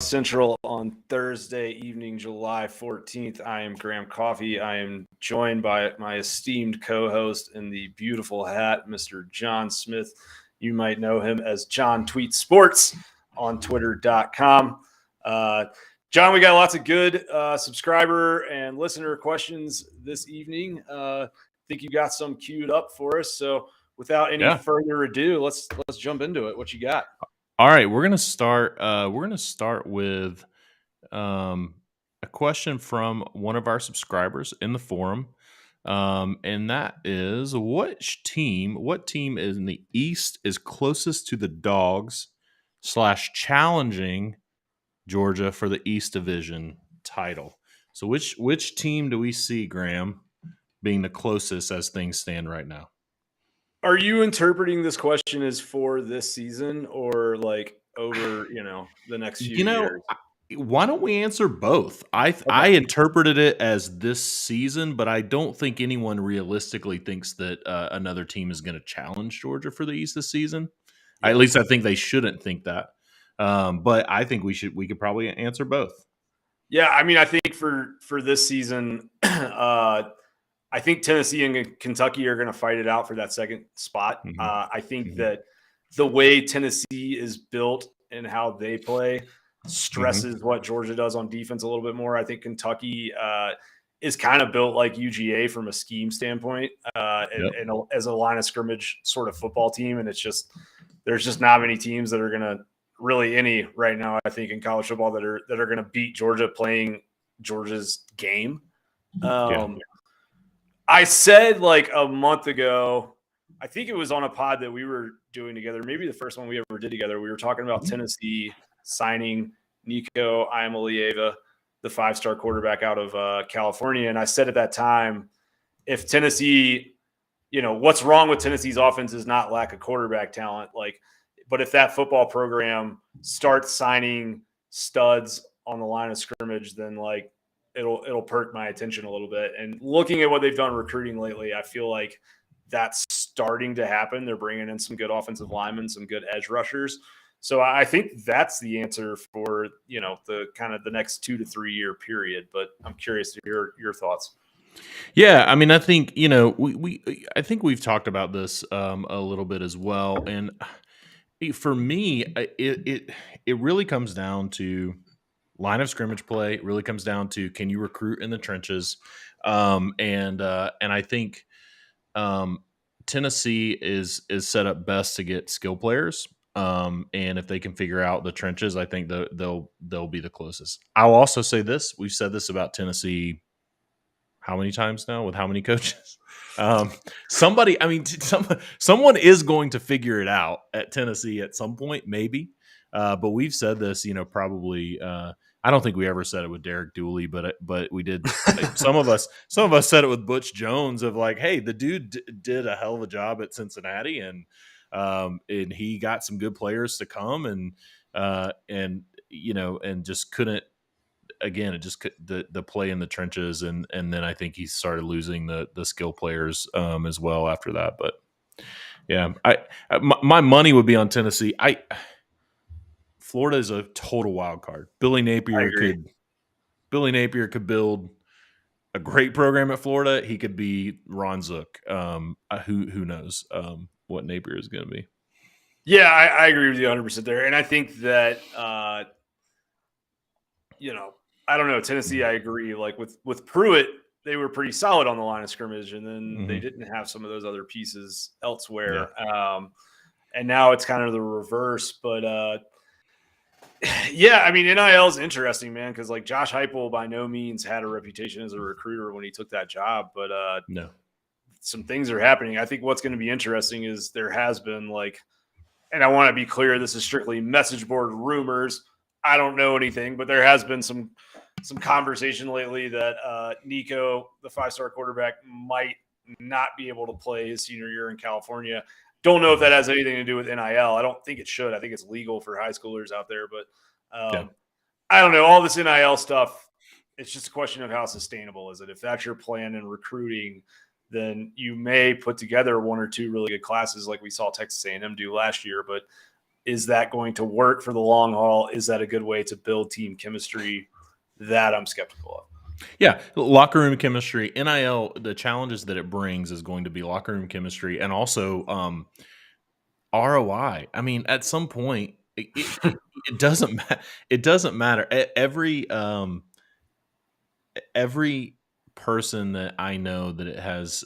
Central on Thursday evening, July 14th. I am Graham Coffey. I am joined by my esteemed co-host in the beautiful hat, Mr. John Smith. You might know him as John Tweet Sports on Twitter.com. John, we got lots of good subscriber and listener questions this evening. I think you got some queued up for us. So without any further ado, let's jump into it. What you got? All right, we're gonna start. With a question from one of our subscribers in the forum, and that is, what team is in the East is closest to the Dogs / challenging Georgia for the East Division title? So, which team do we see, Graham, being the closest as things stand right now? Are you interpreting this question as for this season or like over, the next few years? Why don't we answer both? I interpreted it as this season, but I don't think anyone realistically thinks that another team is going to challenge Georgia for the East this season. Yeah. At least I think they shouldn't think that. But I think we could probably answer both. Yeah, I mean, I think for this season, I think Tennessee and Kentucky are going to fight it out for that second spot. Mm-hmm. I think that the way Tennessee is built and how they play stresses what Georgia does on defense a little bit more. I think Kentucky is kind of built like UGA from a scheme standpoint and as a line of scrimmage sort of football team. And there's just not many teams that are going to really any right now, I think, in college football that are going to beat Georgia playing Georgia's game. I said like a month ago, I think it was on a pod that we were doing together, maybe the first one we ever did together. We were talking about Tennessee signing Nico Iamaleava, the 5-star quarterback out of California. And I said at that time, if Tennessee, what's wrong with Tennessee's offense is not lack of quarterback talent. But if that football program starts signing studs on the line of scrimmage, then it'll perk my attention a little bit. And looking at what they've done recruiting lately, I feel like that's starting to happen. They're bringing in some good offensive linemen, some good edge rushers. So I think that's the answer for, the kind of the next 2 to 3 year period. But I'm curious to hear your thoughts. Yeah, I mean, I think, I think we've talked about this a little bit as well. And for me, it really comes down to line of scrimmage play. It really comes down to, can you recruit in the trenches? And I think Tennessee is set up best to get skill players. And if they can figure out the trenches, I think they'll be the closest. I'll also say this: we've said this about Tennessee how many times now with how many coaches? Someone is going to figure it out at Tennessee at some point, maybe. But we've said this, probably. I don't think we ever said it with Derek Dooley, but we did. Some of us said it with Butch Jones of like, hey, the dude did a hell of a job at Cincinnati, and he got some good players to come, and just couldn't. Again, it just the play in the trenches, and then I think he started losing the skill players as well after that. But yeah, my money would be on Tennessee. Florida is a total wild card. Billy Napier could build a great program at Florida. He could be Ron Zook. Who knows what Napier is going to be. Yeah, I agree with you 100% there. And I think that, I don't know, Tennessee, I agree. Like with Pruitt, they were pretty solid on the line of scrimmage, and then they didn't have some of those other pieces elsewhere. Yeah. And now it's kind of the reverse. But, yeah, I mean, NIL is interesting, man, because like Josh Heupel by no means had a reputation as a recruiter when he took that job. But no, some things are happening. I think what's going to be interesting is there has been and I want to be clear, this is strictly message board rumors. I don't know anything, but there has been some conversation lately that Nico, the 5-star quarterback, might not be able to play his senior year in California. Don't know if that has anything to do with NIL. I don't think it should. I think it's legal for high schoolers out there, but I don't know. All this NIL stuff, it's just a question of how sustainable is it. If that's your plan in recruiting, then you may put together 1 or 2 really good classes like we saw Texas A&M do last year. But is that going to work for the long haul? Is that a good way to build team chemistry? That I'm skeptical of. Yeah, locker room chemistry, NIL. The challenges that it brings is going to be locker room chemistry and also ROI. I mean, at some point, it doesn't matter. It doesn't matter. Every person that I know that it has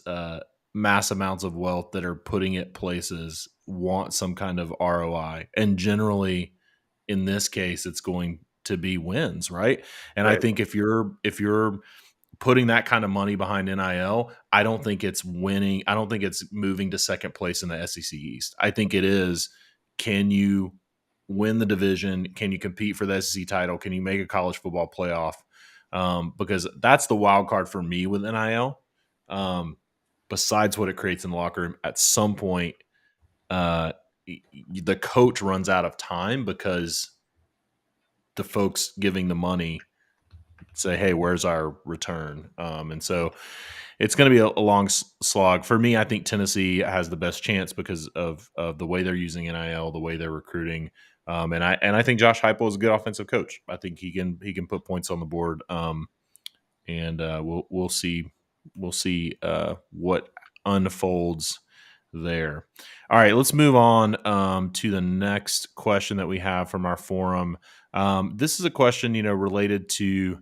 mass amounts of wealth that are putting it places want some kind of ROI, and generally, in this case, it's going to be wins, right? And I Right. think if you're putting that kind of money behind NIL, I don't think it's winning. I don't think it's moving to second place in the SEC East. I think it is, can you win the division? Can you compete for the SEC title? Can you make a college football playoff? Because that's the wild card for me with NIL. Besides what it creates in the locker room, at some point, the coach runs out of time because the folks giving the money say, hey, where's our return? And so it's going to be a long slog. For me, I think Tennessee has the best chance because of the way they're using NIL, the way they're recruiting. And I think Josh Heupel is a good offensive coach. I think he can put points on the board. And we'll see what unfolds there. All right, let's move on to the next question that we have from our forum. This is a question, related to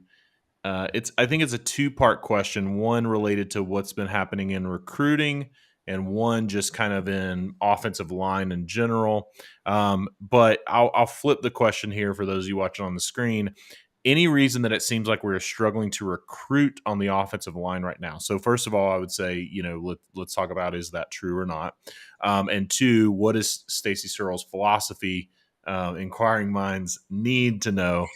I think it's a two-part question. One related to what's been happening in recruiting, and one just kind of in offensive line in general. But I'll flip the question here for those of you watching on the screen. Any reason that it seems like we're struggling to recruit on the offensive line right now? So first of all, I would say, let's talk about, is that true or not? And two, what is Stacy Searle's philosophy? Inquiring minds need to know.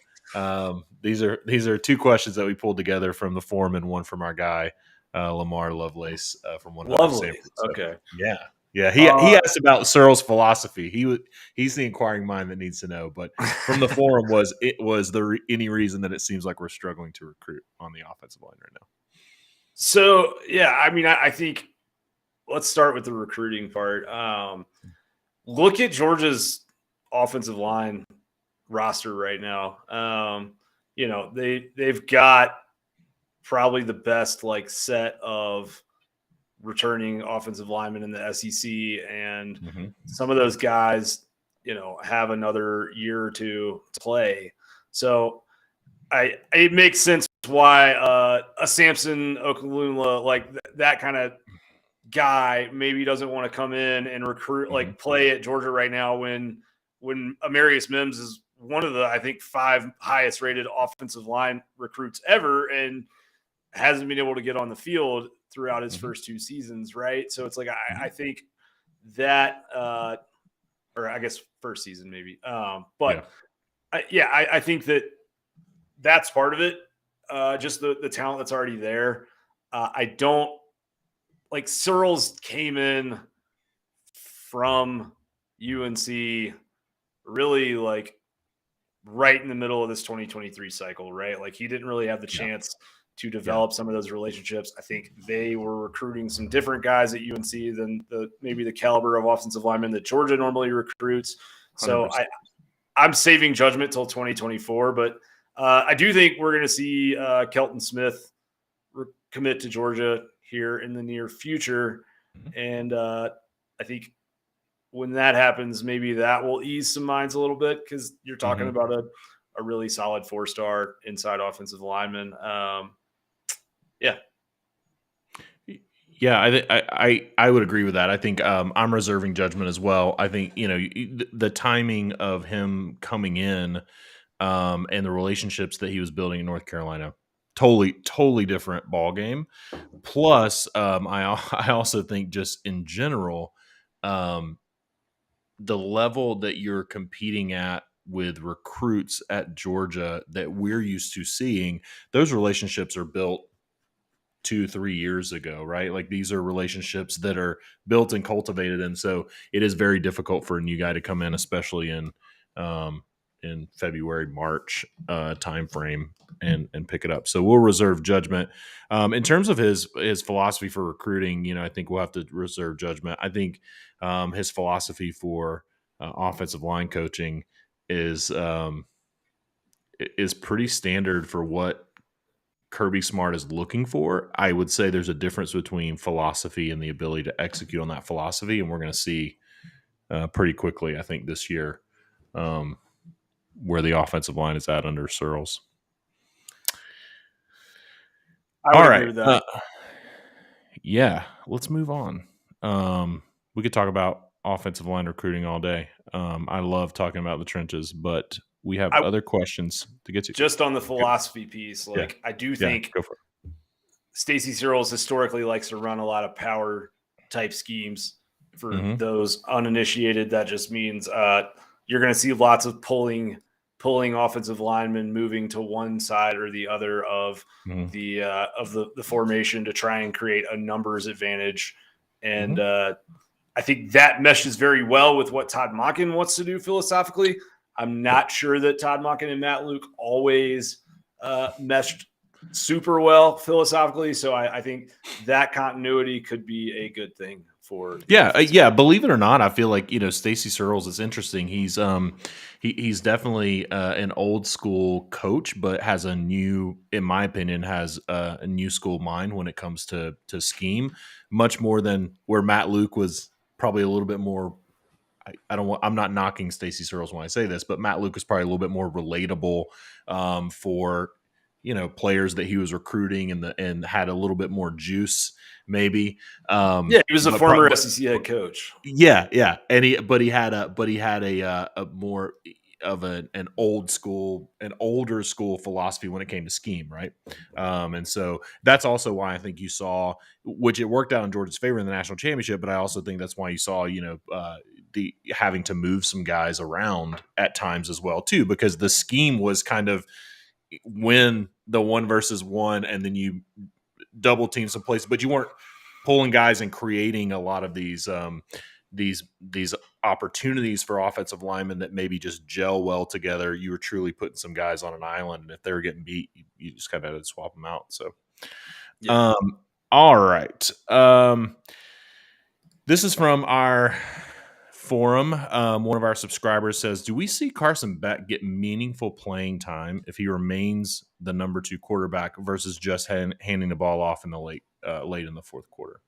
These are two questions that we pulled together from the forum and one from our guy, Lamar Lovelace from 100 Lovely. Sanford. So, Okay. Yeah. He asked about Searle's philosophy. He's the inquiring mind that needs to know. But from the forum, was there any reason that it seems like we're struggling to recruit on the offensive line right now? So yeah, I mean, I think let's start with the recruiting part. Look at Georgia's offensive line roster right now. They've got probably the best set of returning offensive linemen in the SEC, and some of those guys, have another year or two to play. So it makes sense why a Samson Okunlumala, that kind of guy, maybe doesn't want to come in and recruit, play at Georgia right now when Amarius Mims is one of the, I think, 5 highest rated offensive line recruits ever, and hasn't been able to get on the field throughout his first 2 seasons. Right. So it's I think that, or I guess first season maybe. But yeah. I think that's part of it. Just the talent that's already there. I don't Searles came in from UNC really right in the middle of this 2023 cycle, right? He didn't really have the chance to develop some of those relationships. I think they were recruiting some different guys at UNC than maybe the caliber of offensive linemen that Georgia normally recruits. 100%. So I'm saving judgment till 2024, but I do think we're going to see Kelton Smith commit to Georgia here in the near future. And I think when that happens, maybe that will ease some minds a little bit, because you're talking about a really solid 4-star inside offensive lineman. Yeah, I would agree with that. I think I'm reserving judgment as well. I think the timing of him coming in and the relationships that he was building in North Carolina, totally different ball game. Plus, I also think just in general, the level that you're competing at with recruits at Georgia that we're used to seeing, those relationships are built 2-3 years ago, right? These are relationships that are built and cultivated, and so it is very difficult for a new guy to come in, especially in February, March time frame, and pick it up. So we'll reserve judgment. In terms of his philosophy for recruiting, I think we'll have to reserve judgment. I think his philosophy for offensive line coaching is pretty standard for what Kirby Smart is looking for. I would say there's a difference between philosophy and the ability to execute on that philosophy, and we're going to see pretty quickly, I think, this year where the offensive line is at under Searles. I would agree with that. Yeah, let's move on. We could talk about offensive line recruiting all day. I love talking about the trenches, but we have other questions to get to. Just on the philosophy piece, I do think go for it. Stacey Searles historically likes to run a lot of power type schemes. For those uninitiated, that just means you're going to see lots of pulling offensive linemen moving to one side or the other of the formation to try and create a numbers advantage. And I think that meshes very well with what Todd Monken wants to do philosophically. I'm not sure that Todd Monken and Matt Luke always meshed super well philosophically. So I think that continuity could be a good thing for. Yeah. Believe it or not, I feel like, Stacey Searles is interesting. He's definitely an old school coach, but has in my opinion, has a new school mind when it comes to scheme, much more than where Matt Luke was probably a little bit more. I'm not knocking Stacey Searles when I say this, but Matt Luke is probably a little bit more relatable for players that he was recruiting and had a little bit more juice, maybe. He was a former SEC head coach. Yeah, and he had a more of an older school philosophy when it came to scheme, right? And so that's also why I think you saw, which it worked out in Georgia's favor in the national championship, but I also think that's why you saw, the having to move some guys around at times as well too, because the scheme was kind of win the 1-versus-1 and then you double team some places, but you weren't pulling guys and creating a lot of these opportunities for offensive linemen that maybe just gel well together. You were truly putting some guys on an island, and if they were getting beat, you just kind of had to swap them out. So, all right. This is from our forum. One of our subscribers says, do we see Carson Beck get meaningful playing time if he remains the number 2 quarterback versus just handing the ball off in the late in the fourth quarter?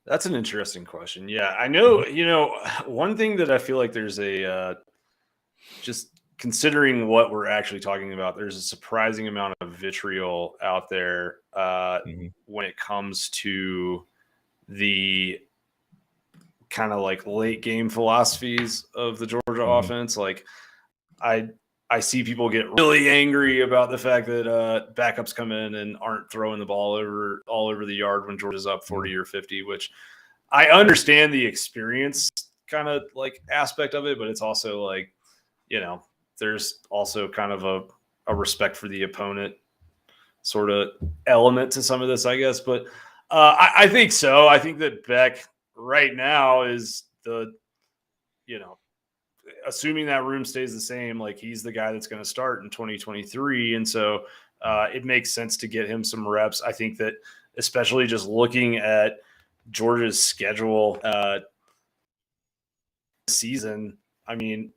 That's an interesting question. Yeah, I know, one thing that I feel like there's just considering what we're actually talking about, there's a surprising amount of vitriol out there when it comes to the kind of like late game philosophies of the Georgia offense. Like I see people get really angry about the fact that backups come in and aren't throwing the ball all over the yard when Georgia's up 40 or 50, which I understand the experience kind of like aspect of it, but it's also like, there's also kind of a respect for the opponent sort of element to some of this, I guess. But I think so. I think that Beck right now is assuming that room stays the same, like he's the guy that's going to start in 2023. And so it makes sense to get him some reps. I think that especially just looking at Georgia's schedule season, I mean,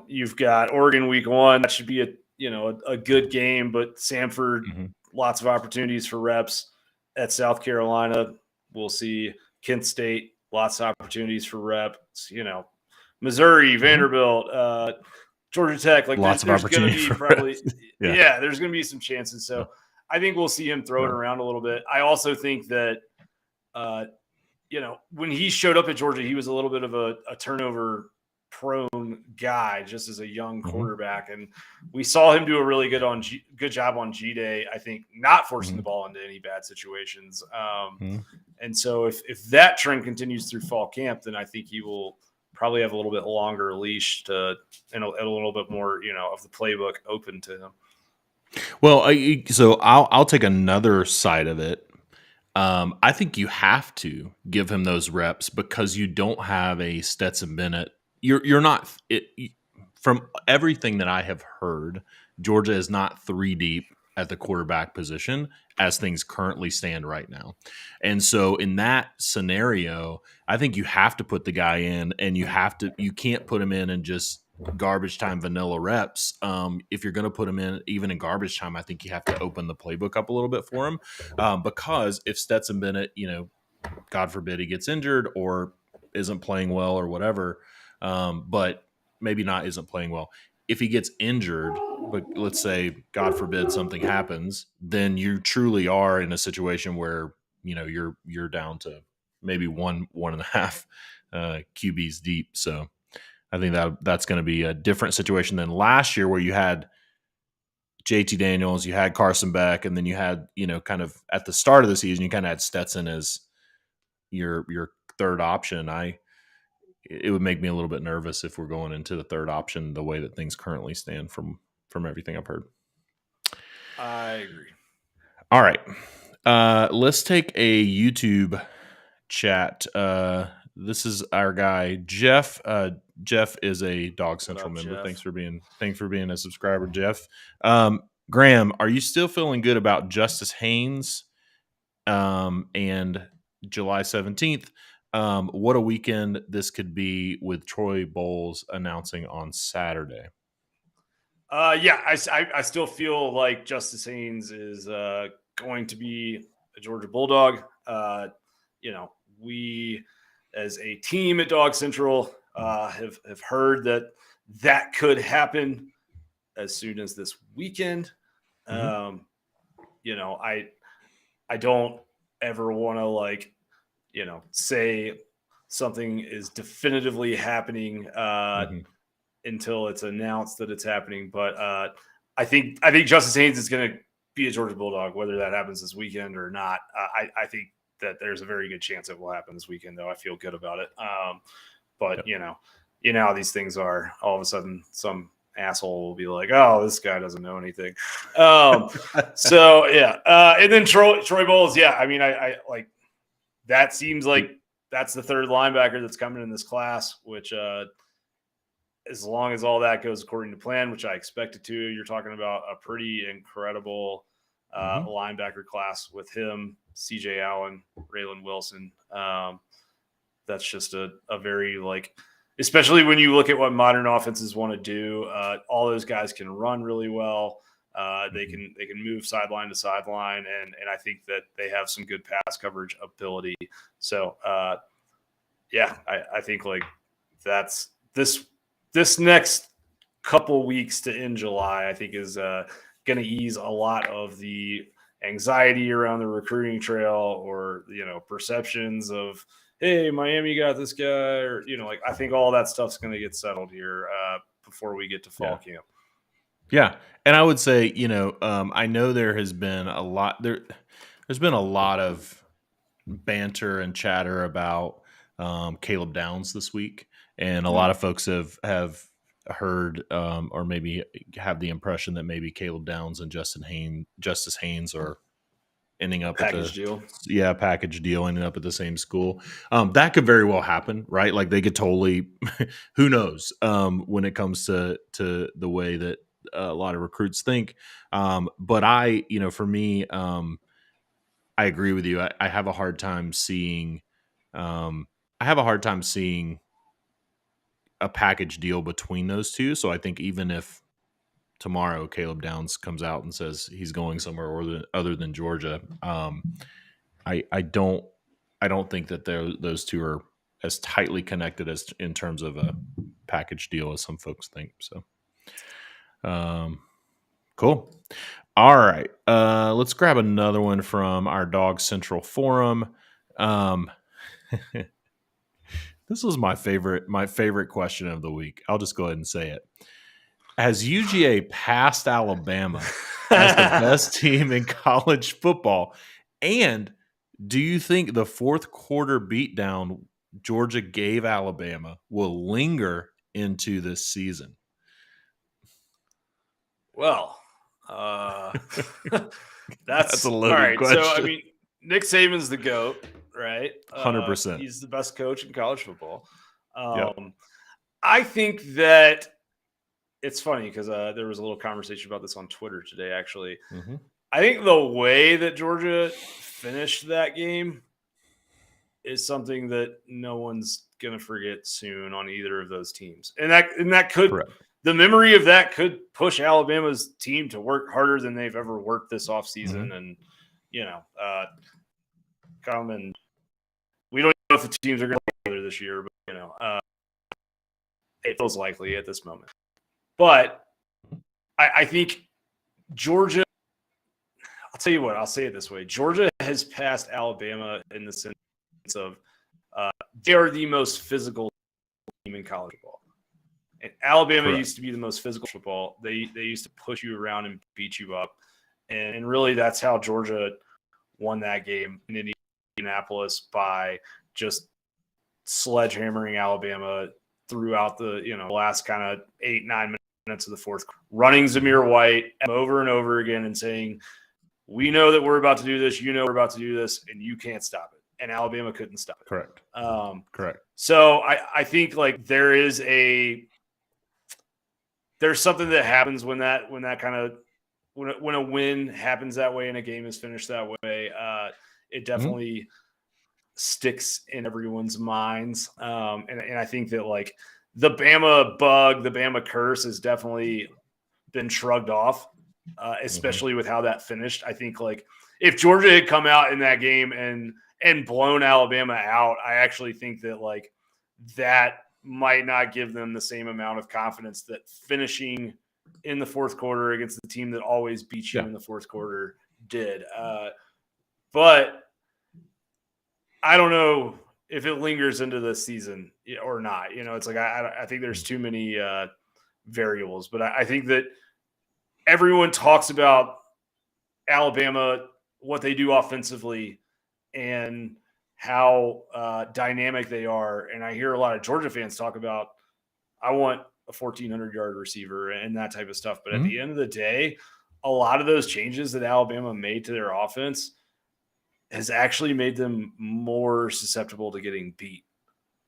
you've got Oregon week 1. That should be a good game, but Samford, lots of opportunities for reps. At South Carolina, we'll see. Kent State, lots of opportunities for reps. Missouri, Vanderbilt, Georgia Tech, like lots of opportunities. There's going to be some chances. So I think we'll see him throw it around a little bit. I also think that, when he showed up at Georgia, he was a little bit of a turnover prone guy just as a young quarterback. And we saw him do a really good job on G-Day, I think, not forcing the ball into any bad situations. And so if that trend continues through fall camp, then I think he will probably have a little bit longer leash and a little bit more, of the playbook open to him. Well, so I'll take another side of it. I think you have to give him those reps because you don't have a Stetson Bennett. You're not from everything that I have heard, Georgia is not 3 deep at the quarterback position as things currently stand right now. And so in that scenario, I think you have to put the guy in, and you can't put him in and just garbage time vanilla reps. If you're going to put him in even in garbage time, I think you have to open the playbook up a little bit for him, because if Stetson Bennett, God forbid he gets injured or isn't playing well or whatever, but maybe not isn't playing well. If he gets injured, but let's say, God forbid, something happens, then you truly are in a situation where, you're down to maybe one and a half QBs deep. So I think that's going to be a different situation than last year, where you had JT Daniels, you had Carson Beck, and then you had, kind of at the start of the season, you kind of had Stetson as your third option. It would make me a little bit nervous if we're going into the third option the way that things currently stand from everything I've heard. I agree. All right. Let's take a YouTube chat. This is our guy, Jeff. Jeff is a Dawgs Central member. Jeff? Thanks for being a subscriber, Jeff. Graham, are you still feeling good about Justice Haynes and July 17th? What a weekend this could be with Troy Bowles announcing on Saturday. Yeah, I still feel like Justice Haynes is going to be a Georgia Bulldog. We as a team at Dawgs Central have heard that could happen as soon as this weekend. Mm-hmm. I don't ever want to say something is definitively happening until it's announced that it's happening. But I think Justice Haynes is going to be a Georgia Bulldog, whether that happens this weekend or not. I think that there's a very good chance it will happen this weekend, though. I feel good about it. But Yep. You know how these things are. All of a sudden, some asshole will be like, "Oh, this guy doesn't know anything." So yeah, and then Troy Bowles. Yeah, I mean, I like that. Seems like that's the third linebacker that's coming in this class, which as long as all that goes according to plan, which I expect it to, you're talking about a pretty incredible linebacker class with him, CJ Allen, Raylan Wilson. That's just a very, especially when you look at what modern offenses want to do, all those guys can run really well. They can move sideline to sideline, and I think that they have some good pass coverage ability. So yeah, I think that's this next couple weeks to end July, I think is going to ease a lot of the anxiety around the recruiting trail, or perceptions of, hey, Miami got this guy, or I think all that stuff's going to get settled here before we get to fall camp. Yeah, and I would say, I know there has been a lot there's been a lot of banter and chatter about Caleb Downs this week, and a lot of folks have heard or maybe have the impression that maybe Caleb Downs and Justice Haynes are ending up package deal, ending up at the same school. That could very well happen, right? Like they could totally, who knows, when it comes to the way that a lot of recruits think. But for me, I agree with you. I have a hard time seeing, a package deal between those two. So I think even if tomorrow Caleb Downs comes out and says he's going somewhere other than Georgia, I don't think that those two are as tightly connected as in terms of a package deal as some folks think. So, cool. All right, let's grab another one from our Dawgs Central forum. This was my favorite question of the week. I'll just go ahead and say it. Has UGA passed Alabama as the best team in college football? And do you think the fourth quarter beatdown Georgia gave Alabama will linger into this season? Well, that's a loaded all right. question. So, I mean, Nick Saban's the GOAT, right? 100%. He's the best coach in college football. Yep. I think that it's funny because there was a little conversation about this on Twitter today, actually. I think the way that Georgia finished that game is something that no one's going to forget soon on either of those teams. And that could Correct. the memory of that could push Alabama's team to work harder than they've ever worked this offseason. And, come and we don't know if the teams are going to play together this year, but, it feels likely at this moment. But I think Georgia, I'll tell you what, I'll say it this way. Georgia has passed Alabama in the sense of they are the most physical team in college football. And Alabama used to be the most physical football. They used to push you around and beat you up. And really that's how Georgia won that game in Indianapolis, by just sledgehammering Alabama throughout the last kind of 8-9 minutes of the fourth, running Zamir White over and over again and saying, we know that we're about to do this, we're about to do this, and you can't stop it. And Alabama couldn't stop it. Correct. Correct. So I think like there's something that happens when a win happens that way and a game is finished that way. It definitely sticks in everyone's minds. And I think that like the Bama bug, the Bama curse has definitely been shrugged off, especially with how that finished. I think like if Georgia had come out in that game and blown Alabama out, I actually think that like that might not give them the same amount of confidence that finishing in the fourth quarter against the team that always beats you in the fourth quarter did. But I don't know if it lingers into the season or not. It's like I think there's too many variables. But I think that everyone talks about Alabama, what they do offensively, and how dynamic they are. And I hear a lot of Georgia fans talk about, I want a 1,400-yard receiver and that type of stuff. But at the end of the day, a lot of those changes that Alabama made to their offense has actually made them more susceptible to getting beat.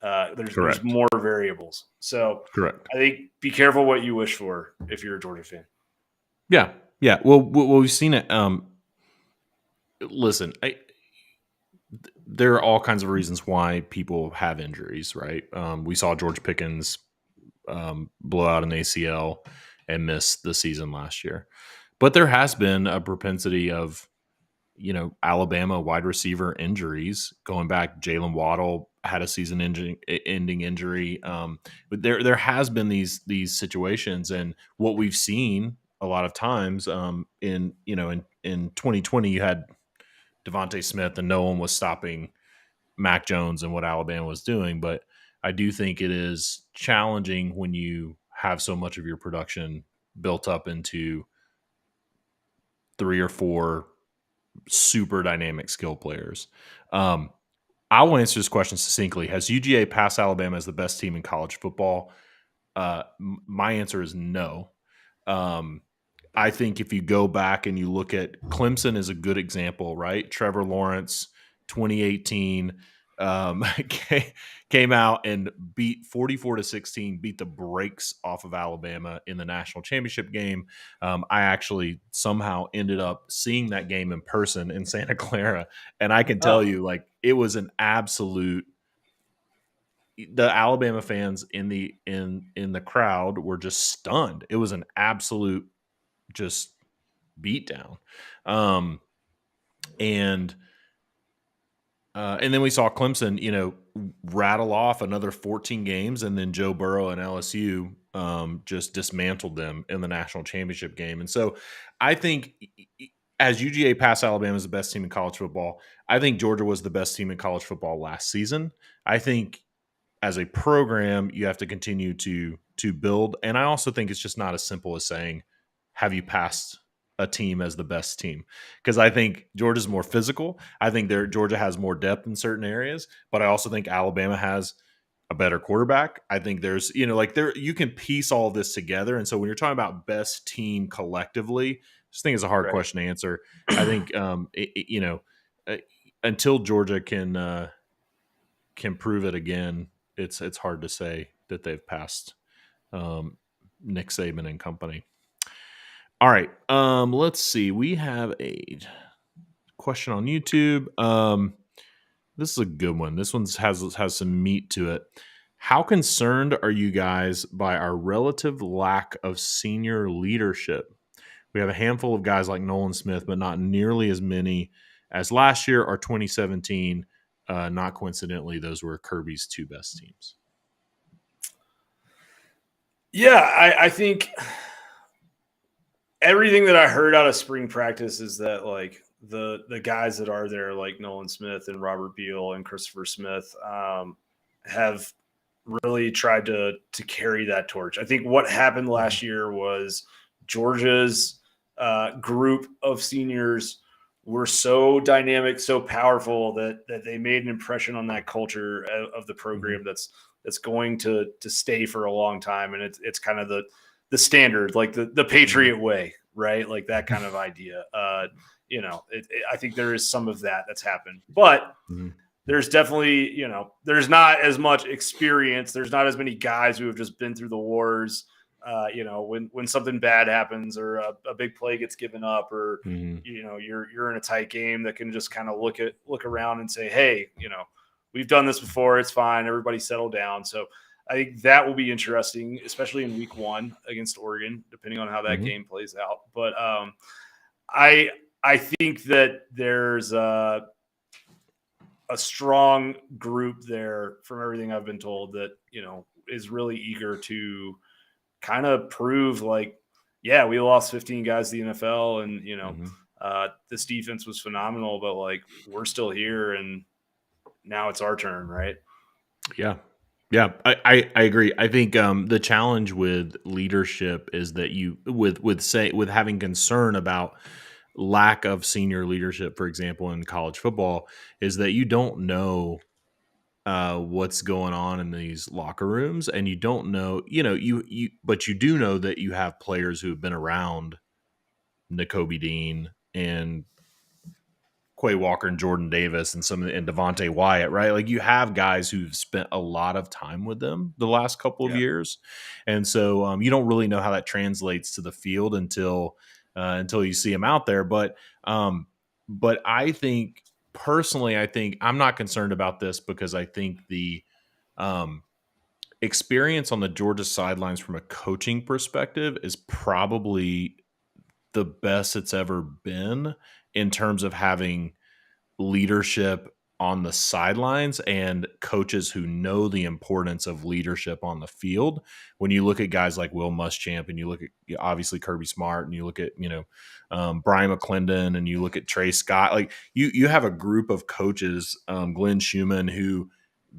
There's more variables. So correct. I think be careful what you wish for if you're a Georgia fan. Yeah. Yeah. Well, we've seen it. Listen, there are all kinds of reasons why people have injuries, right? We saw George Pickens blow out an ACL and miss the season last year. But there has been a propensity of, Alabama wide receiver injuries going back. Jalen Waddle had a season-ending injury. But there has been these situations, and what we've seen a lot of times in 2020, you had Devontae Smith, and no one was stopping Mac Jones and what Alabama was doing. But I do think it is challenging when you have so much of your production built up into 3 or 4 super dynamic skill players. I will answer this question succinctly. Has UGA passed Alabama as the best team in college football? My answer is no. I think if you go back and you look at Clemson is a good example, right? Trevor Lawrence, 2018, came out and beat 44-16, beat the brakes off of Alabama in the national championship game. I actually somehow ended up seeing that game in person in Santa Clara, and I can tell you, like, it was an absolute. The Alabama fans in the crowd were just stunned. It was an absolute just beatdown. And then we saw Clemson, rattle off another 14 games, and then Joe Burrow and LSU just dismantled them in the national championship game. And so I think as UGA passed Alabama as the best team in college football, I think Georgia was the best team in college football last season. I think as a program, you have to continue to build. And I also think it's just not as simple as saying, have you passed a team as the best team? Because I think Georgia's more physical. I think Georgia has more depth in certain areas, but I also think Alabama has a better quarterback. I think there's, you can piece all this together. And so when you're talking about best team collectively, this thing is a hard question to answer. I think, until Georgia can prove it again, it's hard to say that they've passed Nick Saban and company. All right. Let's see. We have a question on YouTube. This is a good one. This one has some meat to it. How concerned are you guys by our relative lack of senior leadership? We have a handful of guys like Nolan Smith, but not nearly as many as last year or 2017. Not coincidentally, those were Kirby's two best teams. Yeah, I think everything that I heard out of spring practice is that like the guys that are there, like Nolan Smith and Robert Beal and Christopher Smith, have really tried to carry that torch. I think what happened last year was Georgia's group of seniors were so dynamic, so powerful that they made an impression on that culture of the program that's going to stay for a long time, and it's kind of the standard, like the Patriot way, right? Like that kind of idea. I think there is some of that's happened, but there's definitely, there's not as much experience. There's not as many guys who have just been through the wars. When something bad happens or a big play gets given up, or you're in a tight game, that can just kind of look around and say, hey, we've done this before. It's fine. Everybody settle down. So I think that will be interesting, especially in week 1 against Oregon, depending on how that game plays out. But I think that there's a strong group there, from everything I've been told, that, is really eager to kind of prove like, yeah, we lost 15 guys to the NFL, and, this defense was phenomenal, but like, we're still here and now it's our turn. Right. Yeah. Yeah, I agree. I think the challenge with leadership is that with having concern about lack of senior leadership, for example, in college football, is that you don't know what's going on in these locker rooms, and you don't know, but you do know that you have players who have been around Nakobe Dean and Quay Walker and Jordan Davis and Devontae Wyatt, right? Like, you have guys who've spent a lot of time with them the last couple of years, and so you don't really know how that translates to the field until you see them out there. But I think personally, I'm not concerned about this, because I think the experience on the Georgia sidelines from a coaching perspective is probably the best it's ever been, in terms of having leadership on the sidelines and coaches who know the importance of leadership on the field. When you look at guys like Will Muschamp, and you look at obviously Kirby Smart, and you look at Brian McClendon, and you look at Trey Scott, like you have a group of coaches, Glenn Schumann, who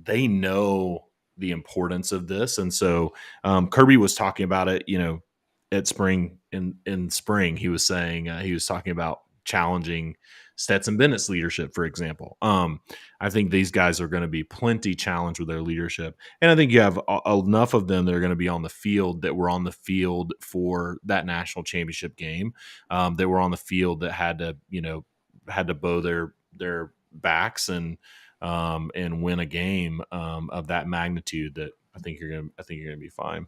they know the importance of this. And so Kirby was talking about it, at spring in spring, he was saying he was talking about challenging Stetson Bennett's leadership, for example. I think these guys are going to be plenty challenged with their leadership, and I think you have enough of them that are going to be on the field, that were on the field for that national championship game, that were on the field, that had to bow their backs and win a game of that magnitude. That I think you're going to be fine.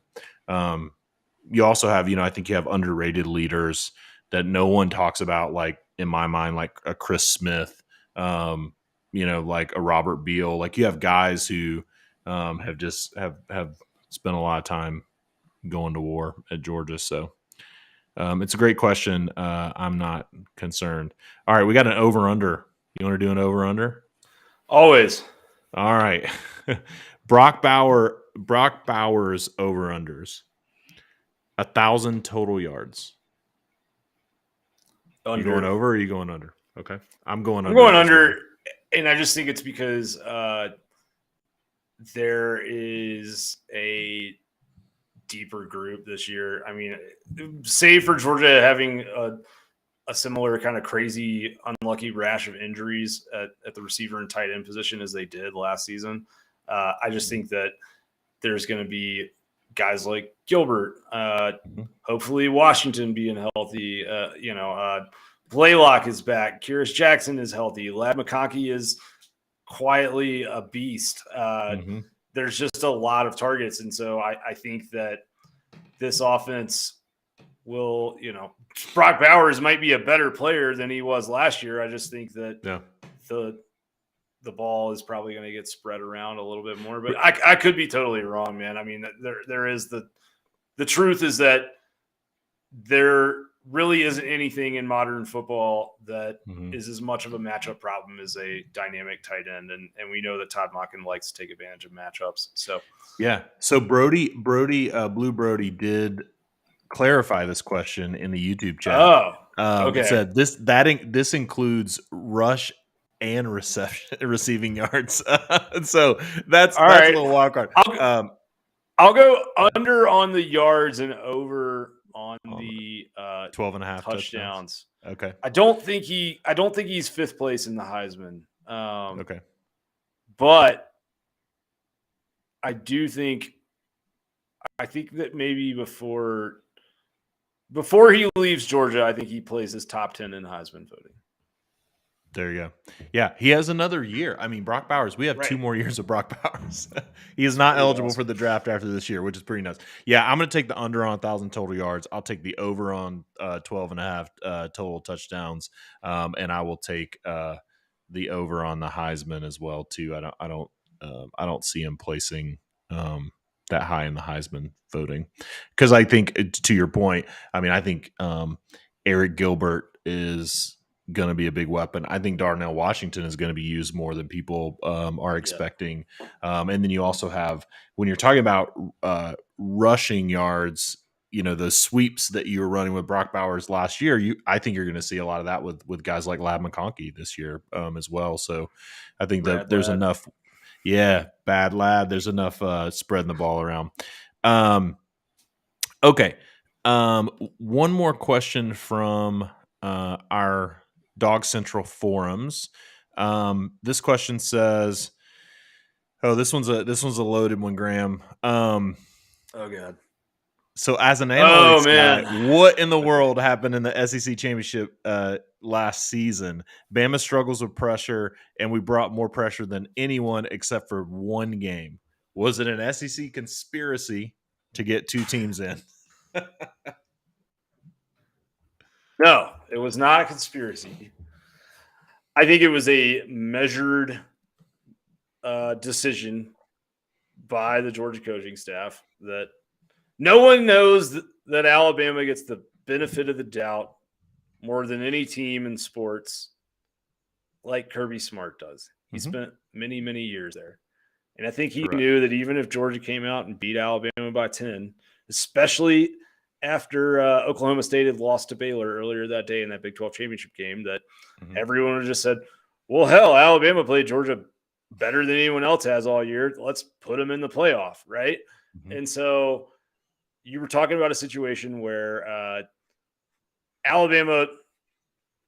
You also have, I think you have underrated leaders that no one talks about, like, in my mind, like a Chris Smith, like a Robert Beal. Like, you have guys who have spent a lot of time going to war at Georgia. So it's a great question. I'm not concerned. All right, we got an over-under. You want to do an over-under? Always. All right. Brock Bowers over-unders. 1,000 total yards. Under. You going over, or are you going under? Okay. I'm going under, and I just think it's because there is a deeper group this year. I mean, save for Georgia having a similar kind of crazy, unlucky rash of injuries at the receiver and tight end position as they did last season. I just think that there's going to be guys like Gilbert, hopefully Washington being healthy. Blaylock is back. Kyrus Jackson is healthy. Ladd McConkey is quietly a beast. There's just a lot of targets. And so I think that this offense will, Brock Bowers might be a better player than he was last year. I just think that the ball is probably going to get spread around a little bit more, but I could be totally wrong, man. I mean, there is the truth is that there really isn't anything in modern football that is as much of a matchup problem as a dynamic tight end. And we know that Todd Monken likes to take advantage of matchups. So, yeah. So Blue Brody did clarify this question in the YouTube chat. Okay. It said this includes rush and receiving yards. So that's right. a little wild card. I'll go under on the yards and over on the 12.5 touchdowns. Okay. I don't think he's fifth place in the Heisman. Okay. But I think that maybe before he leaves Georgia, I think he plays his top 10 in Heisman voting. There you go. Yeah, he has another year. I mean, Brock Bowers, we have 2 more years of Brock Bowers. He is not eligible for the draft after this year, which is pretty nuts. Yeah, I'm going to take the under on 1,000 total yards. I'll take the over on 12.5 total touchdowns, and I will take the over on the Heisman as well too. I don't see him placing that high in the Heisman voting because I think, to your point, I think Eric Gilbert is going to be a big weapon. I think Darnell Washington is going to be used more than people are expecting. And then you also have, when you're talking about rushing yards, those sweeps that you were running with Brock Bowers last year, I think you're going to see a lot of that with guys like Lab McConkey this year as well. So I think that there's enough. Yeah, bad lad. There's enough spreading the ball around. Okay. One more question from our Dawgs Central forums. This question says, this one's a loaded one, Graham. Oh God. So as an analytics guy, what in the world happened in the SEC championship last season? Bama struggles with pressure, and we brought more pressure than anyone except for one game. Was it an SEC conspiracy to get 2 teams in? No, it was not a conspiracy. I think it was a measured decision by the Georgia coaching staff that no one knows that Alabama gets the benefit of the doubt more than any team in sports like Kirby Smart does. He spent many, many years there. And I think he knew that even if Georgia came out and beat Alabama by 10, especially after Oklahoma State had lost to Baylor earlier that day in that Big 12 championship game, that everyone would have just said, well, hell, Alabama played Georgia better than anyone else has all year. Let's put them in the playoff, right? And so you were talking about a situation where Alabama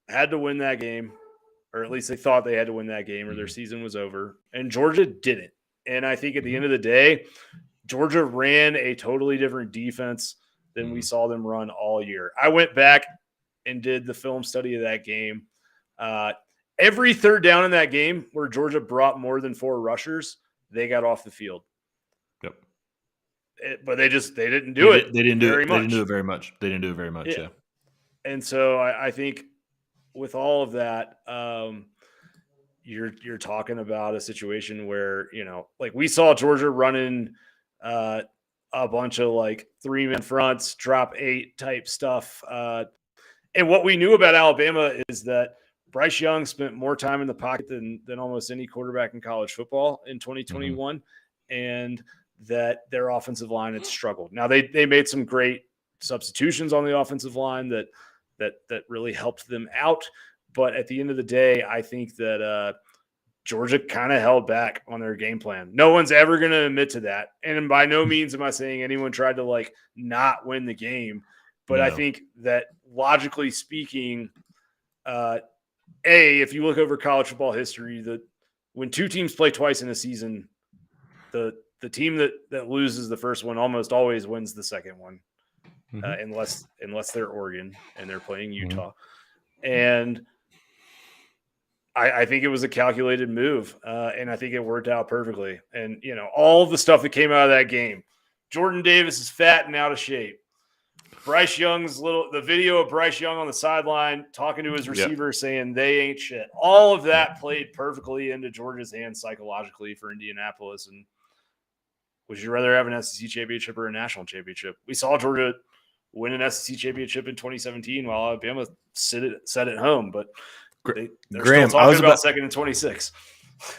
had to win that game, or at least they thought they had to win that game, or their season was over, and Georgia didn't. And I think at the end of the day, Georgia ran a totally different defense than we saw them run all year. I went back and did the film study of that game. Every third down in that game where Georgia brought more than 4 rushers, they got off the field. Yep. But they didn't do it. They didn't do it very much. Yeah. And so I think with all of that, you're talking about a situation where, like we saw Georgia running a bunch of like 3-man fronts, drop 8 type stuff. And what we knew about Alabama is that Bryce Young spent more time in the pocket than almost any quarterback in college football in 2021, and that their offensive line had struggled. Now they made some great substitutions on the offensive line that really helped them out. But at the end of the day, I think that Georgia kind of held back on their game plan. No one's ever going to admit to that. And by no means am I saying anyone tried to like not win the game. But I think that logically speaking, if you look over college football history, that when 2 teams play twice in a season, the team that loses the first one almost always wins the second one, unless they're Oregon and they're playing Utah. And I think it was a calculated move, and I think it worked out perfectly. And, all of the stuff that came out of that game, Jordan Davis is fat and out of shape. Bryce Young's the video of Bryce Young on the sideline talking to his receiver saying they ain't shit. All of that played perfectly into Georgia's hands psychologically for Indianapolis. And would you rather have an SEC championship or a national championship? We saw Georgia win an SEC championship in 2017 while Alabama sat at home, but they're Graham, still talking about second and 26.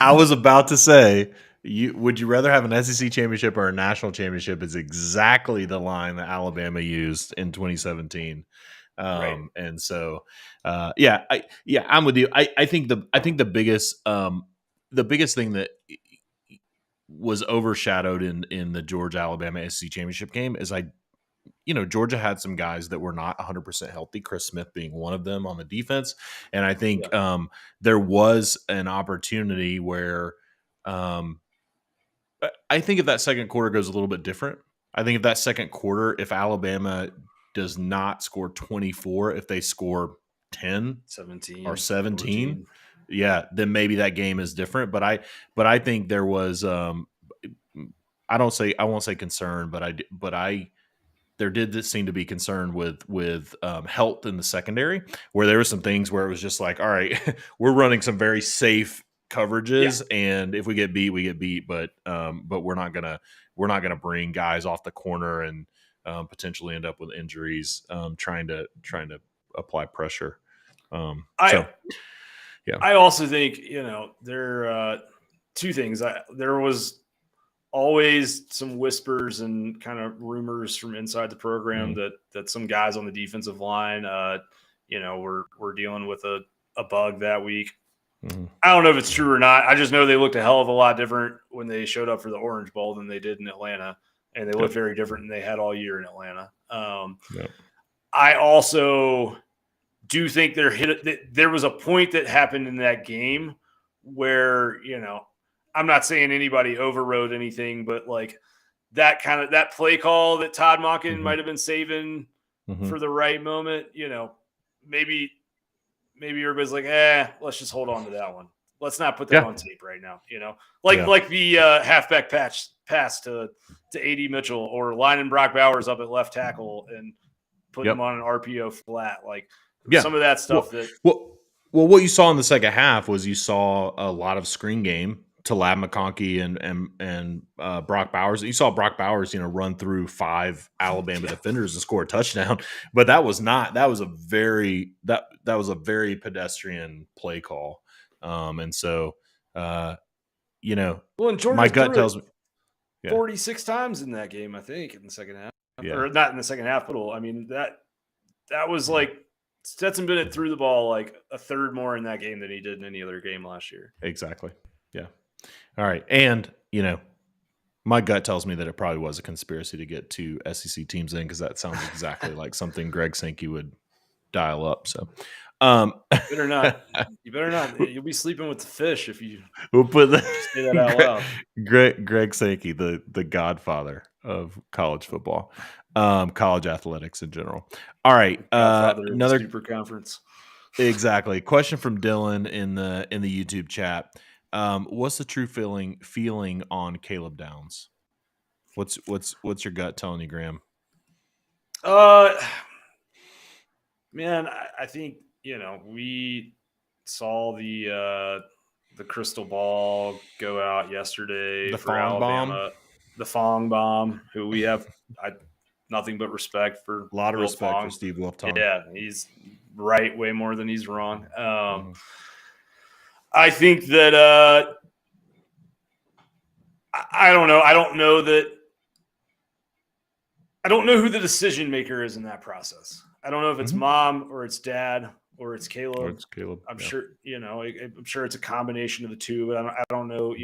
I was about to say, would you rather have an SEC championship or a national championship? Is exactly the line that Alabama used in 2017. Right. And so, I'm with you. I think the biggest thing that was overshadowed in the Georgia Alabama SEC championship game is Georgia had some guys that were not 100% healthy, Chris Smith being one of them on the defense. And I think there was an opportunity where I think if that second quarter goes a little bit different, I think if that second quarter, if Alabama does not score 24, if they score 10, 17 or 17, 14. then maybe that game is different. But I think there was I won't say concern, but there did seem to be concern with health in the secondary, where there were some things where it was just like, all right, we're running some very safe coverages, and if we get beat, we get beat. But we're not gonna bring guys off the corner and potentially end up with injuries trying to apply pressure. I also think there are two things. There was always some whispers and kind of rumors from inside the program that some guys on the defensive line, were dealing with a bug that week. Mm-hmm. I don't know if it's true or not. I just know they looked a hell of a lot different when they showed up for the Orange Bowl than they did in Atlanta, and they looked very different than they had all year in Atlanta. I also do think there was a point that happened in that game where, I'm not saying anybody overrode anything, but like that play call that Todd Monken might have been saving for the right moment, maybe everybody's like, let's just hold on to that one. Let's not put that on tape right now. Like the halfback pass to A.D. Mitchell, or lining Brock Bowers up at left tackle and putting him on an RPO flat. Like some of that stuff Well, what you saw in the second half was you saw a lot of screen game to Lab McConkey and Brock Bowers. You saw Brock Bowers, run through 5 Alabama defenders and score a touchdown. But that was a very pedestrian play call. And so, and Georgia my gut tells me 46 times in that game, I think, in the second half, or not in the second half, but I mean, that was like Stetson Bennett threw the ball like a third more in that game than he did in any other game last year. Exactly. Yeah. All right. And, my gut tells me that it probably was a conspiracy to get 2 SEC teams in, because that sounds exactly like something Greg Sankey would dial up. So, you better not. You'll be sleeping with the fish if you we'll put say that out loud. Greg Sankey, the godfather of college football, college athletics in general. All right. Another super conference. Exactly. Question from Dylan in the YouTube chat. What's the true feeling on Caleb Downs? What's your gut telling you, Graham? Man, I think we saw the crystal ball go out yesterday for Alabama. The Fong bomb, who we have nothing but respect for. A lot of respect for Steve Wilftong. Yeah, he's right way more than he's wrong. I think that I don't know. I don't know who the decision maker is in that process. I don't know if it's mom or it's dad or it's Caleb. I'm sure, I'm sure it's a combination of the two, but I don't know,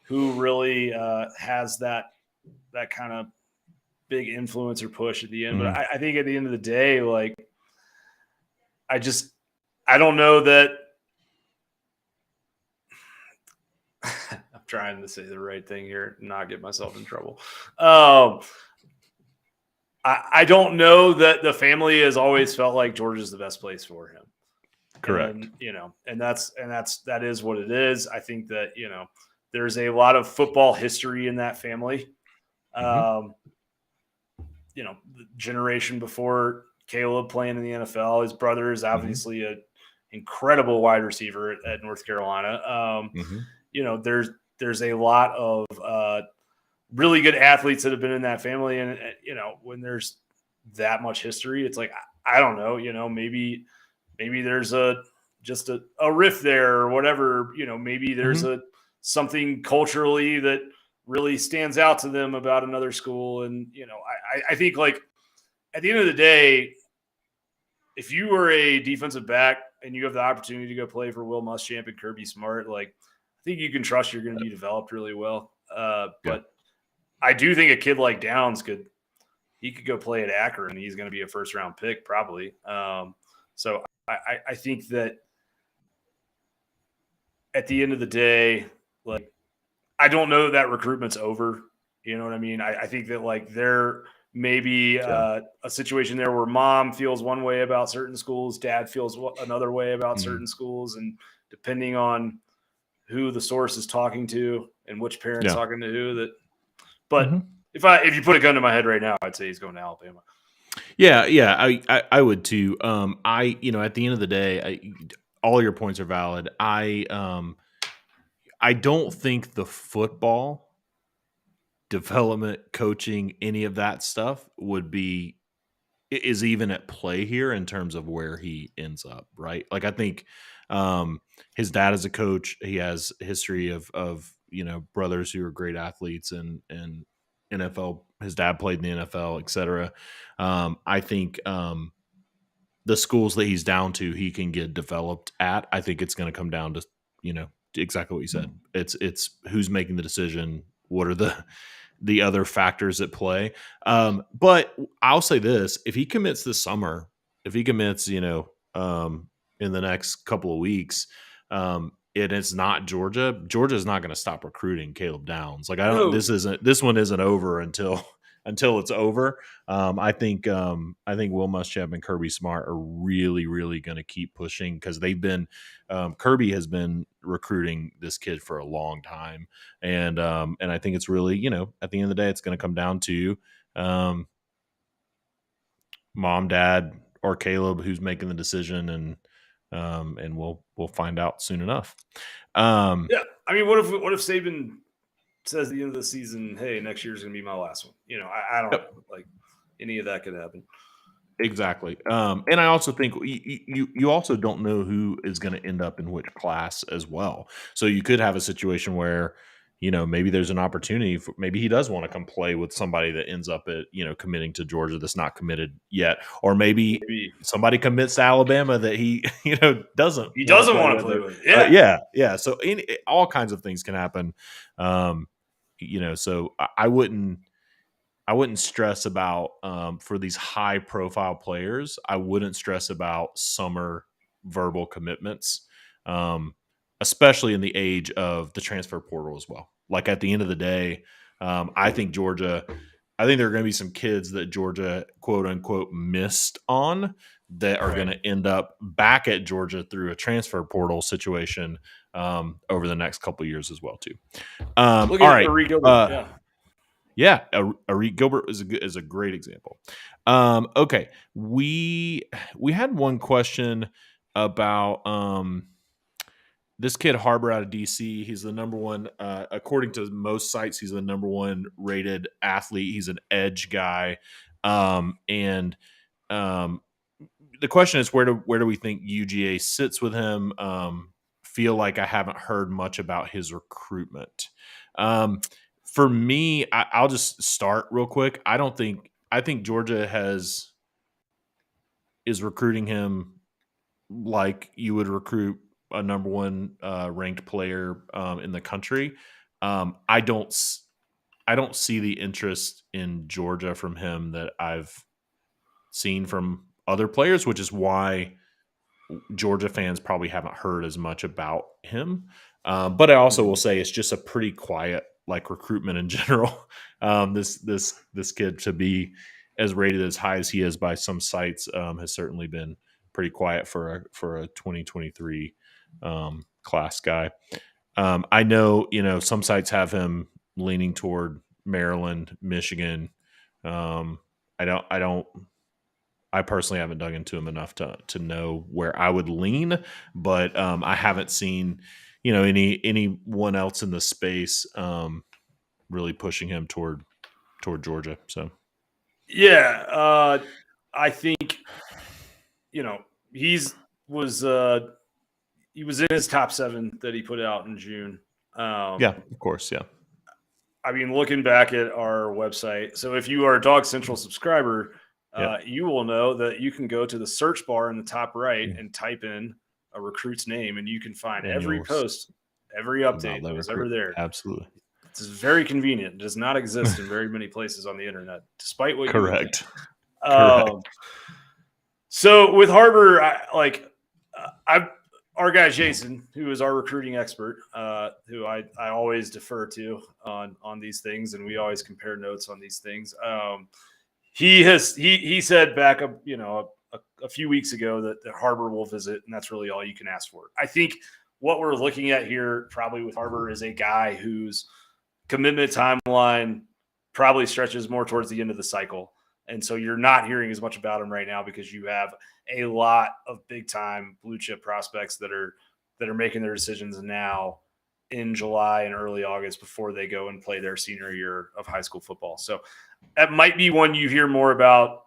who really has that kind of big influence or push at the end. But I think at the end of the day, like, I don't know that. I'm trying to say the right thing here and not get myself in trouble. I don't know that the family has always felt like Georgia's the best place for him. Correct. And that is what it is. I think that, there's a lot of football history in that family. the generation before Caleb playing in the NFL. His brother is Mm-hmm. obviously an incredible wide receiver at North Carolina. Mm-hmm. There's a lot of really good athletes that have been in that family, and when there's that much history, it's like I don't know, maybe there's just a riff there or whatever. Maybe there's Mm-hmm. something culturally that really stands out to them about another school, and I think like at the end of the day, if you were a defensive back and you have the opportunity to go play for Will Muschamp and Kirby Smart, like I think you can trust you're going to be developed really well. Yeah. But I do think a kid like Downs could go play at Akron and he's going to be a first round pick probably. So I think that at the end of the day, like I don't know that recruitment's over. You know what I mean? I think that like there may be a situation there where mom feels one way about certain schools, dad feels another way about Mm-hmm. certain schools, and depending on who the source is talking to and which parent's talking to who, that. But Mm-hmm. if you put a gun to my head right now, I'd say he's going to Alabama. Yeah, I would too. At the end of the day, all your points are valid. I don't think the football development, coaching, any of that stuff is even at play here in terms of where he ends up, right? Like I think his dad is a coach. He has a history of brothers who are great athletes and NFL. His dad played in the NFL, et cetera. I think the schools that he's down to, he can get developed at. I think it's going to come down to exactly what you said. It's who's making the decision. What are the other factors at play? But I'll say this: if he commits this summer, if he commits, in the next couple of weeks, and it's not Georgia, Georgia's not going to stop recruiting Caleb Downs. Like No. this one isn't over until it's over. I think Will Muschamp and Kirby Smart are really, really going to keep pushing because they've been Kirby has been recruiting this kid for a long time, and I think it's really at the end of the day it's going to come down to mom, dad, or Caleb who's making the decision, and we'll find out soon enough. Yeah, I mean, what if Saban says at the end of the season, hey, next year's going to be my last one? I don't know. Like any of that could happen. Exactly. And I also think you also don't know who is going to end up in which class as well. So you could have a situation where, maybe there's an opportunity for, maybe he does want to come play with somebody that ends up at, committing to Georgia that's not committed yet. Or maybe somebody commits to Alabama that he, doesn't want to play with. Yeah. Yeah. So all kinds of things can happen. So I wouldn't stress about for these high profile players. I wouldn't stress about summer verbal commitments, especially in the age of the transfer portal as well. Like at the end of the day, I think there are going to be some kids that Georgia quote unquote missed on that are going to end up back at Georgia through a transfer portal situation over the next couple of years as well too. Look at Rico. Yeah, Arik Gilbert is a great example. Okay, we had one question about this kid Harbor out of DC. He's the number one, according to most sites, he's the number one rated athlete. He's an edge guy, and the question is where do we think UGA sits with him? Feel like I haven't heard much about his recruitment. For me, I'll just start real quick. I think Georgia is recruiting him like you would recruit a number one ranked player in the country. I don't see the interest in Georgia from him that I've seen from other players, which is why Georgia fans probably haven't heard as much about him. But I also will say it's just a pretty quiet recruitment in general. This kid to be as rated as high as he is by some sites has certainly been pretty quiet for a 2023 class guy. I know some sites have him leaning toward Maryland, Michigan. I personally haven't dug into him enough to know where I would lean, but I haven't seen, anyone else in the space really pushing him toward Georgia. So Yeah, I think he was in his top 7 that he put out in June. yeah, of course, yeah. I mean, looking back at our website, so if you are a Dawgs Central subscriber, you will know that you can go to the search bar in the top right and type in a recruit's name, and you can find And every post, every update that was ever there. Absolutely. It's very convenient. It does not exist in very many places on the internet, despite what you would think. Correct. So with Harbor, our guy Jason, who is our recruiting expert, who I always defer to on these things, and we always compare notes on these things. He said back a few weeks ago that Harbor will visit, and that's really all you can ask for. I think what we're looking at here, probably with Harbor, is a guy whose commitment timeline probably stretches more towards the end of the cycle. And so you're not hearing as much about him right now because you have a lot of big time blue chip prospects that are making their decisions now in July and early August before they go and play their senior year of high school football. So that might be one you hear more about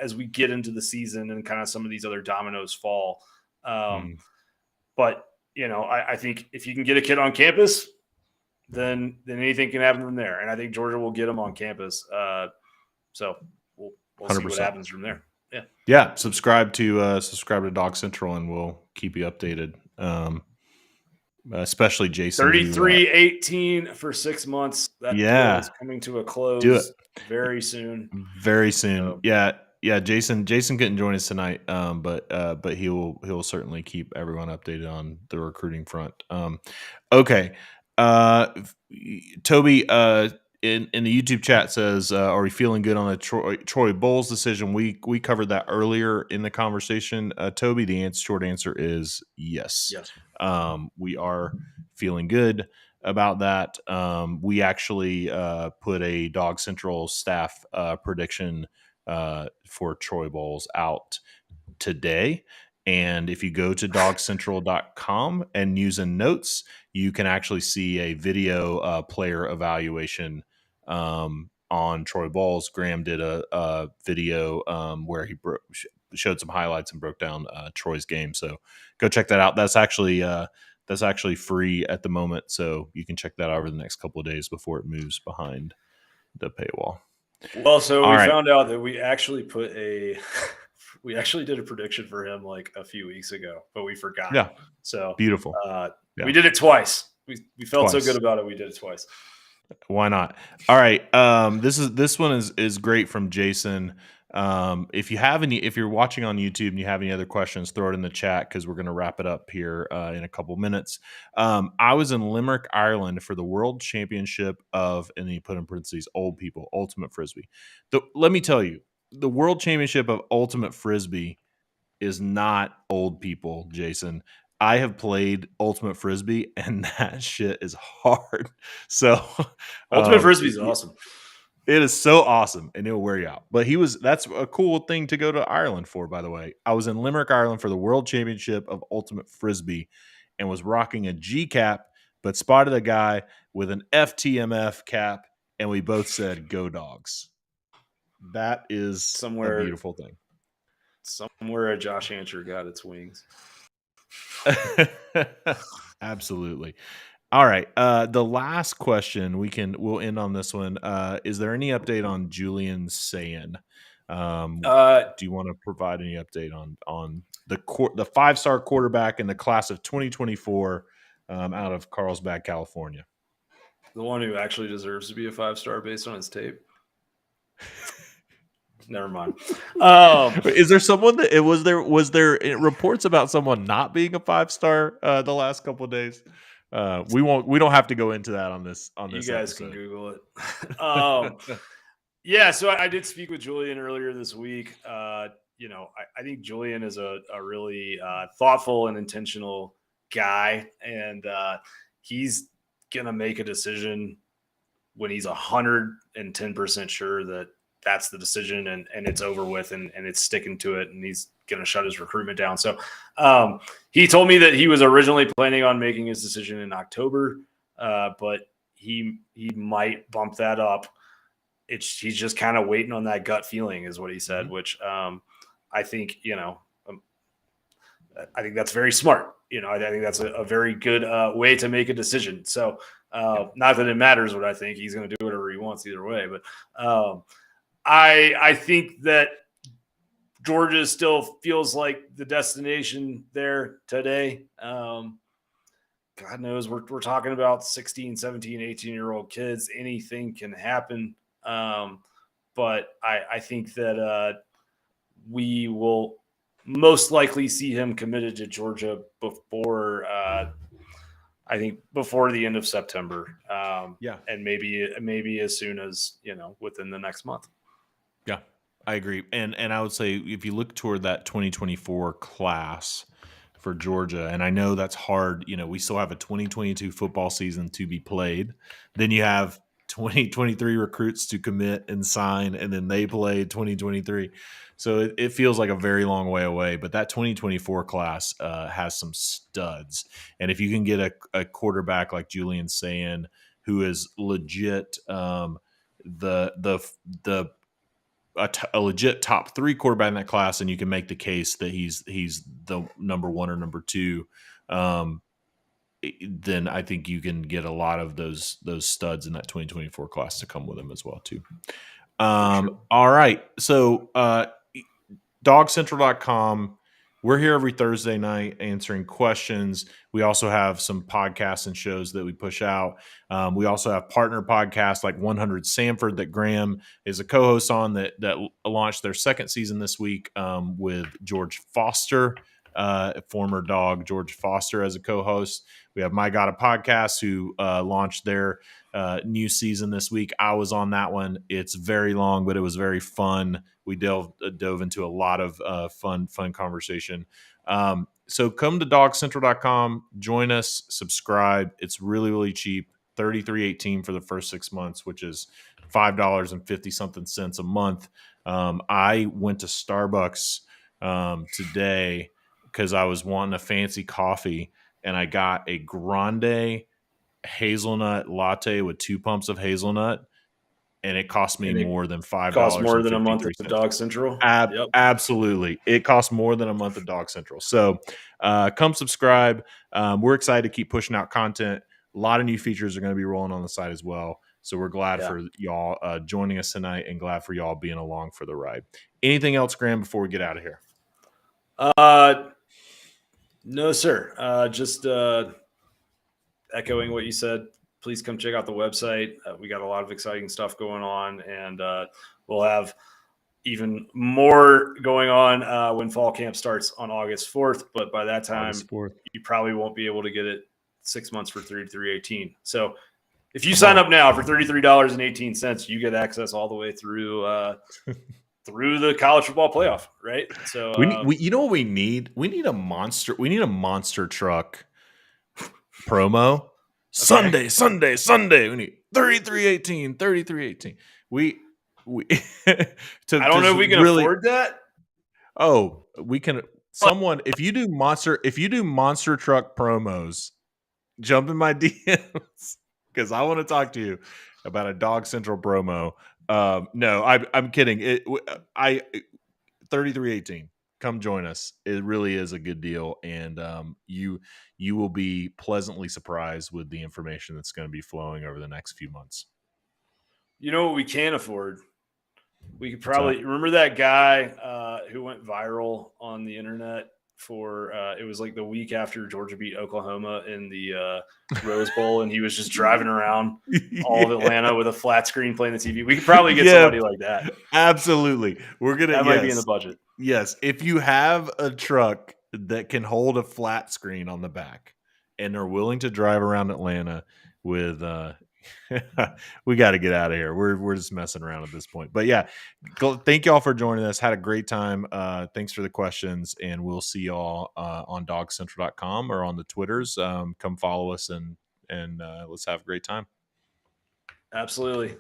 as we get into the season and kind of some of these other dominoes fall. But I think if you can get a kid on campus, then anything can happen from there. And I think Georgia will get him on campus. So we'll see what happens from there. Yeah. Subscribe to Dawgs Central, and we'll keep you updated. Especially Jason. 33-18 for 6 months. That deal is coming to a close very soon. Very soon. So. Yeah. Jason couldn't join us tonight, but he'll certainly keep everyone updated on the recruiting front. Okay. Toby in the YouTube chat says, are we feeling good on the Troy Bowles decision? We covered that earlier in the conversation. Toby, the short answer is yes. We are feeling good about that. We actually put a Dawgs Central staff prediction for Troy Bowles out today. And if you go to dawgscentral.com and use in notes, you can actually see a video player evaluation on Troy Bowles. Graham did a video where he showed some highlights and broke down Troy's game. So go check that out. That's actually free at the moment, so you can check that out over the next couple of days before it moves behind the paywall. Well, so we found out that we actually we actually did a prediction for him like a few weeks ago, but we forgot. Yeah. So beautiful. We did it twice. We felt so good about it. We did it twice. Why not? All right. This one is great from Jason. If you're watching on YouTube and you have any other questions, throw it in the chat because we're going to wrap it up here in a couple minutes. I was in Limerick, Ireland for the World Championship of, and then you put in parentheses, old people, Ultimate Frisbee. Let me tell you, the World Championship of Ultimate Frisbee is not old people, Jason. I have played Ultimate Frisbee, and that shit is hard. So Ultimate Frisbee is awesome. It is so awesome, and it'll wear you out. But that's a cool thing to go to Ireland for, by the way. I was in Limerick, Ireland for the World Championship of Ultimate Frisbee and was rocking a G cap, but spotted a guy with an FTMF cap, and we both said, "Go Dogs." That is a beautiful thing. Somewhere a Josh Ansher got its wings. Absolutely. All right. The last question we'll end on this one. Is there any update on Julian Sayin? Do you want to provide any update on the 5-star quarterback in the class of 2024 out of Carlsbad, California? The one who actually deserves to be a 5-star based on his tape. Never mind. Is there someone that was there reports about someone not being a 5-star the last couple of days? We don't have to go into that on this. You guys episode. Can Google it. Yeah. So I did speak with Julian earlier this week. I think Julian is a really thoughtful and intentional guy, and he's gonna make a decision when he's 110% sure that that's the decision and it's over with and it's sticking to it and he's going to shut his recruitment down. So he told me that he was originally planning on making his decision in October, but he might bump that up. He's just kind of waiting on that gut feeling is what he said, which I think, I think that's very smart. I think that's a very good way to make a decision. So not that it matters what I think. He's going to do whatever he wants either way. But I think that Georgia still feels like the destination there today. God knows we're talking about 16, 17, 18-year-old kids. Anything can happen. But I think that we will most likely see him committed to Georgia before the end of September. And maybe as soon as, within the next month. Yeah, I agree. And I would say if you look toward that 2024 class for Georgia, and I know that's hard, we still have a 2022 football season to be played. Then you have 2023 recruits to commit and sign, and then they play 2023. So it feels like a very long way away, but that 2024 class has some studs. And if you can get a quarterback like Julian Sayin, who is legit a legit top 3 quarterback in that class, and you can make the case that he's the number 1 or number 2, then I think you can get a lot of those studs in that 2024 class to come with him as well too. Sure. All right. So DawgsCentral.com. We're here every Thursday night answering questions. We also have some podcasts and shows that we push out. We also have partner podcasts like 100 Sanford that Graham is a co-host on that launched their second season this week with George Foster, former Dog George Foster as a co-host. We have My God a Podcast who launched their new season this week. I was on that one. It's very long, but it was very fun. We dove into a lot of fun conversation. So come to DawgsCentral.com, join us, subscribe. It's really, really cheap. $33.18 for the first 6 months, which is $5.50 something cents a month. I went to Starbucks today because I was wanting a fancy coffee, and I got a grande hazelnut latte with 2 pumps of hazelnut, and it cost me more than $5. Cost more than a month of Dawgs Central. Yep. Absolutely, it costs more than a month of Dawgs Central. So, come subscribe. We're excited to keep pushing out content. A lot of new features are going to be rolling on the site as well. So we're glad for y'all joining us tonight, and glad for y'all being along for the ride. Anything else, Graham, before we get out of here? No, sir. Just echoing what you said. Please come check out the website. We got a lot of exciting stuff going on, and we'll have even more going on when fall camp starts on August 4th. But by that time, you probably won't be able to get it 6 months for $33.18. So if you sign up now for $33.18, you get access all the way through through the college football playoff, right? So we you know what we need? We need a monster truck promo. Okay. Sunday. We need $33.18. We I don't know if we can afford that. Oh, we can. Someone, if you do monster truck promos, jump in my DMs because I want to talk to you about a Dawgs Central promo. No, I'm kidding. $33.18. Come join us. It really is a good deal, and you will be pleasantly surprised with the information that's going to be flowing over the next few months. You know what we can't afford? We could probably remember that guy who went viral on the internet for it was like the week after Georgia beat Oklahoma in the Rose Bowl, and he was just driving around all of Atlanta with a flat screen playing the TV. We could probably get somebody like that. Absolutely. That might be in the budget. Yes. If you have a truck that can hold a flat screen on the back and are willing to drive around Atlanta with we got to get out of here. We're just messing around at this point. But yeah, thank y'all for joining us. Had a great time. Thanks for the questions, and we'll see y'all on DawgsCentral.com or on the Twitters. Come follow us and let's have a great time. Absolutely.